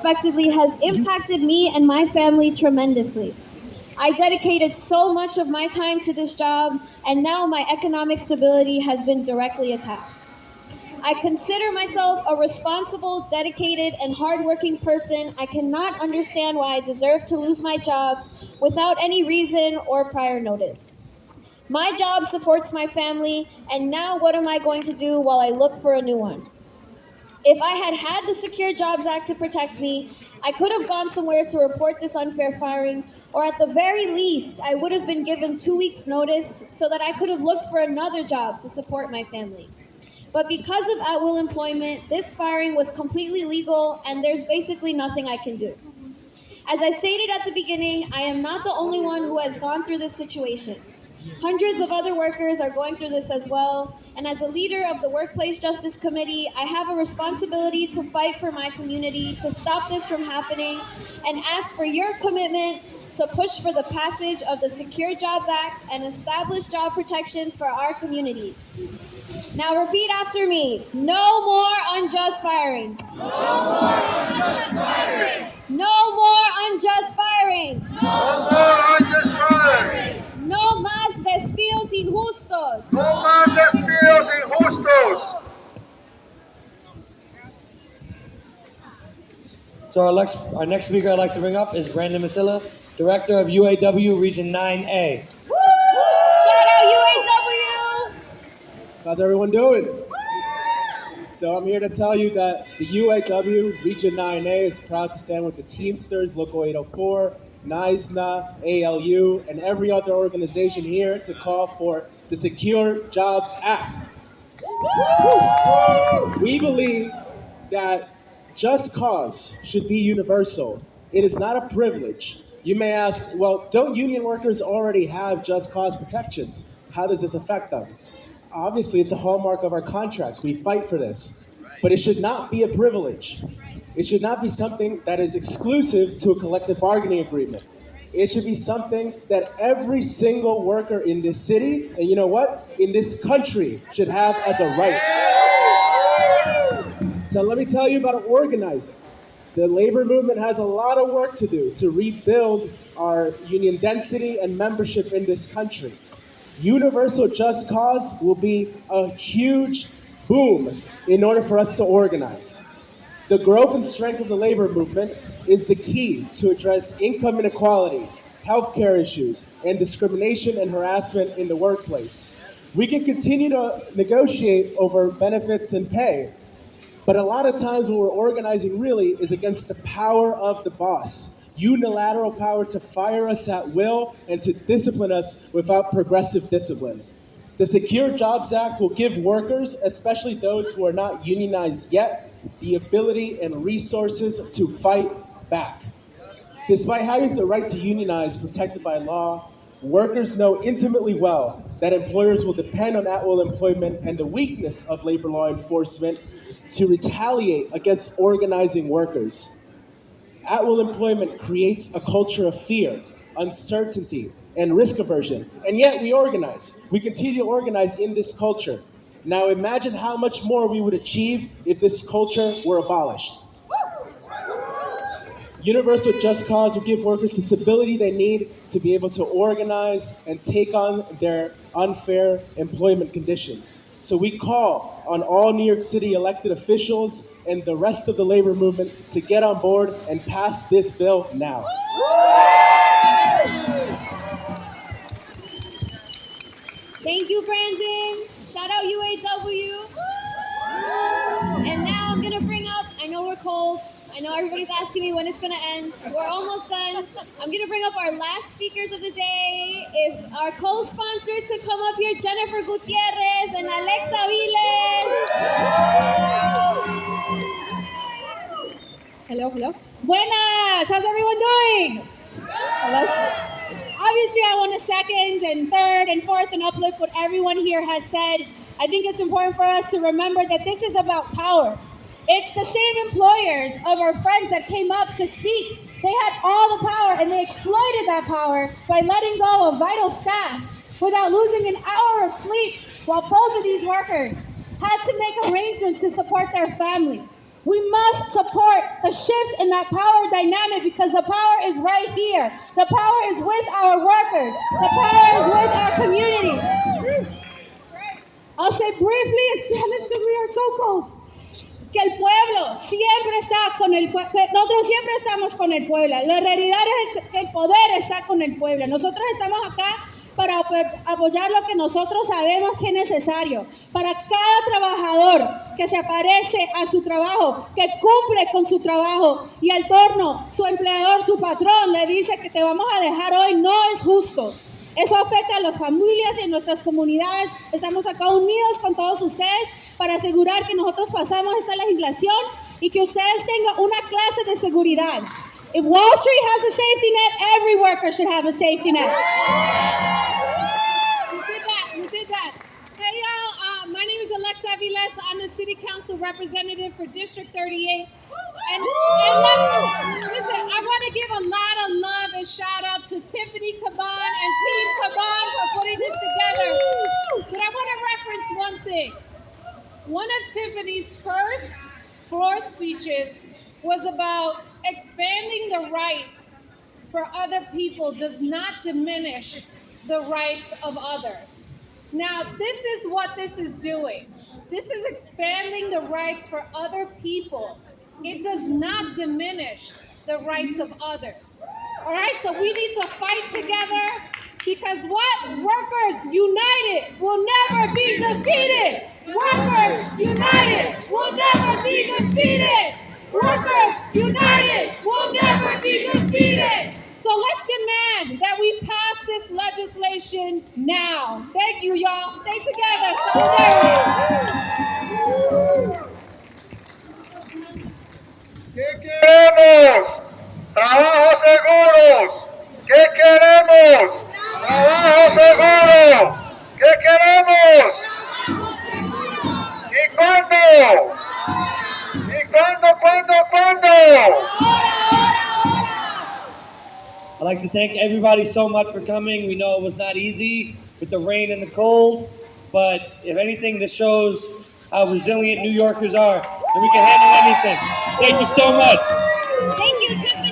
unexpectedly has impacted me and my family tremendously. I dedicated so much of my time to this job, and now my economic stability has been directly attacked. I consider myself a responsible, dedicated, and hardworking person. I cannot understand why I deserve to lose my job without any reason or prior notice. My job supports my family, and now what am I going to do while I look for a new one? If I had had the Secure Jobs Act to protect me, I could have gone somewhere to report this unfair firing, or at the very least, I would have been given 2 weeks' notice so that I could have looked for another job to support my family. But because of at-will employment, this firing was completely legal, and there's basically nothing I can do. As I stated at the beginning, I am not the only one who has gone through this situation. Hundreds of other workers are going through this as well, and as a leader of the Workplace Justice Committee, I have a responsibility to fight for my community, to stop this from happening, and ask for your commitment to push for the passage of the Secure Jobs Act and establish job protections for our communities. Now repeat after me. No more unjust firings. No more unjust firings. No more unjust firings. No more unjust firings. No más despidos injustos. No más despidos injustos. So our next speaker I'd like to bring up is Brandon Masilla, Director of UAW Region 9A. Woo! Shout out UAW! How's everyone doing? So I'm here to tell you that the UAW Region 9A is proud to stand with the Teamsters, Local 804, NISNA, ALU, and every other organization here to call for the Secure Jobs Act. We believe that just cause should be universal. It is not a privilege. You may ask, well, don't union workers already have just cause protections? How does this affect them? Obviously, it's a hallmark of our contracts. We fight for this. But it should not be a privilege. It should not be something that is exclusive to a collective bargaining agreement. It should be something that every single worker in this city, and you know what? In this country, should have as a right. So let me tell you about organizing. The labor movement has a lot of work to do to rebuild our union density and membership in this country. Universal just cause will be a huge boom in order for us to organize. The growth and strength of the labor movement is the key to address income inequality, healthcare issues, and discrimination and harassment in the workplace. We can continue to negotiate over benefits and pay, but a lot of times what we're organizing really is against the power of the boss. Unilateral power to fire us at will and to discipline us without progressive discipline. The Secure Jobs Act will give workers, especially those who are not unionized yet, the ability and resources to fight back. Despite having the right to unionize protected by law, workers know intimately well that employers will depend on at-will employment and the weakness of labor law enforcement to retaliate against organizing workers. At-will employment creates a culture of fear, uncertainty, and risk aversion, and yet we organize. We continue to organize in this culture. Now imagine how much more we would achieve if this culture were abolished. Universal Just Cause will give workers the stability they need to be able to organize and take on their unfair employment conditions. So we call on all New York City elected officials and the rest of the labor movement to get on board and pass this bill now. Thank you, Brandon. Shout out UAW. And now I'm gonna bring up, I know we're cold. I know everybody's asking me when it's gonna end. We're almost done. I'm gonna bring up our last speakers of the day. If our co-sponsors could come up here, Jennifer Gutierrez and Alexa Viles. Hello, hello. Buenas, how's everyone doing? Hello. Obviously, I want to second and third and fourth and uplift what everyone here has said. I think it's important for us to remember that this is about power. It's the same employers of our friends that came up to speak. They had all the power and they exploited that power by letting go of vital staff without losing an hour of sleep, while both of these workers had to make arrangements to support their family. We must support the shift in that power dynamic because the power is right here. The power is with our workers. The power is with our communities. I'll say briefly in Spanish because we are so cold. Que el pueblo siempre está con el pueblo, nosotros siempre estamos con el pueblo. La realidad es que el poder está con el pueblo. Nosotros estamos acá para apoyar lo que nosotros sabemos que es necesario. Para cada trabajador que se aparece a su trabajo, que cumple con su trabajo y al torno, su empleador, su patrón le dice que te vamos a dejar hoy, no es justo. Eso afecta a las familias y a nuestras comunidades. Estamos acá unidos con todos ustedes para asegurar que nosotros pasamos esta legislación y que ustedes tengan una clase de seguridad. If Wall Street has a safety net, every worker should have a safety net. We did that. Hey y'all, my name is Alexa Aviles. I'm the City Council representative for District 38. And listen, I want to give a lot of love and shout out to Tiffany Caban and Team Caban for putting this together. But I want to reference one thing. One of Tiffany's first floor speeches was about expanding the rights for other people does not diminish the rights of others. Now, this is what this is doing. This is expanding the rights for other people. It does not diminish the rights of others. All right, so we need to fight together because what? Workers united will never be defeated. Workers united will never be defeated. Workers united will never be defeated. So let's demand that we pass this legislation now. Thank you, y'all. Stay together. Solidarity. ¿Qué queremos? Trabajos seguros. ¿Qué queremos? Trabajo seguro. ¿Qué queremos? ¿Y cuándo? ¿Y cuándo? I'd like to thank everybody so much for coming. We know it was not easy with the rain and the cold, but if anything, this shows how resilient New Yorkers are, and we can handle anything. Thank you so much. Thank you, Tiffany.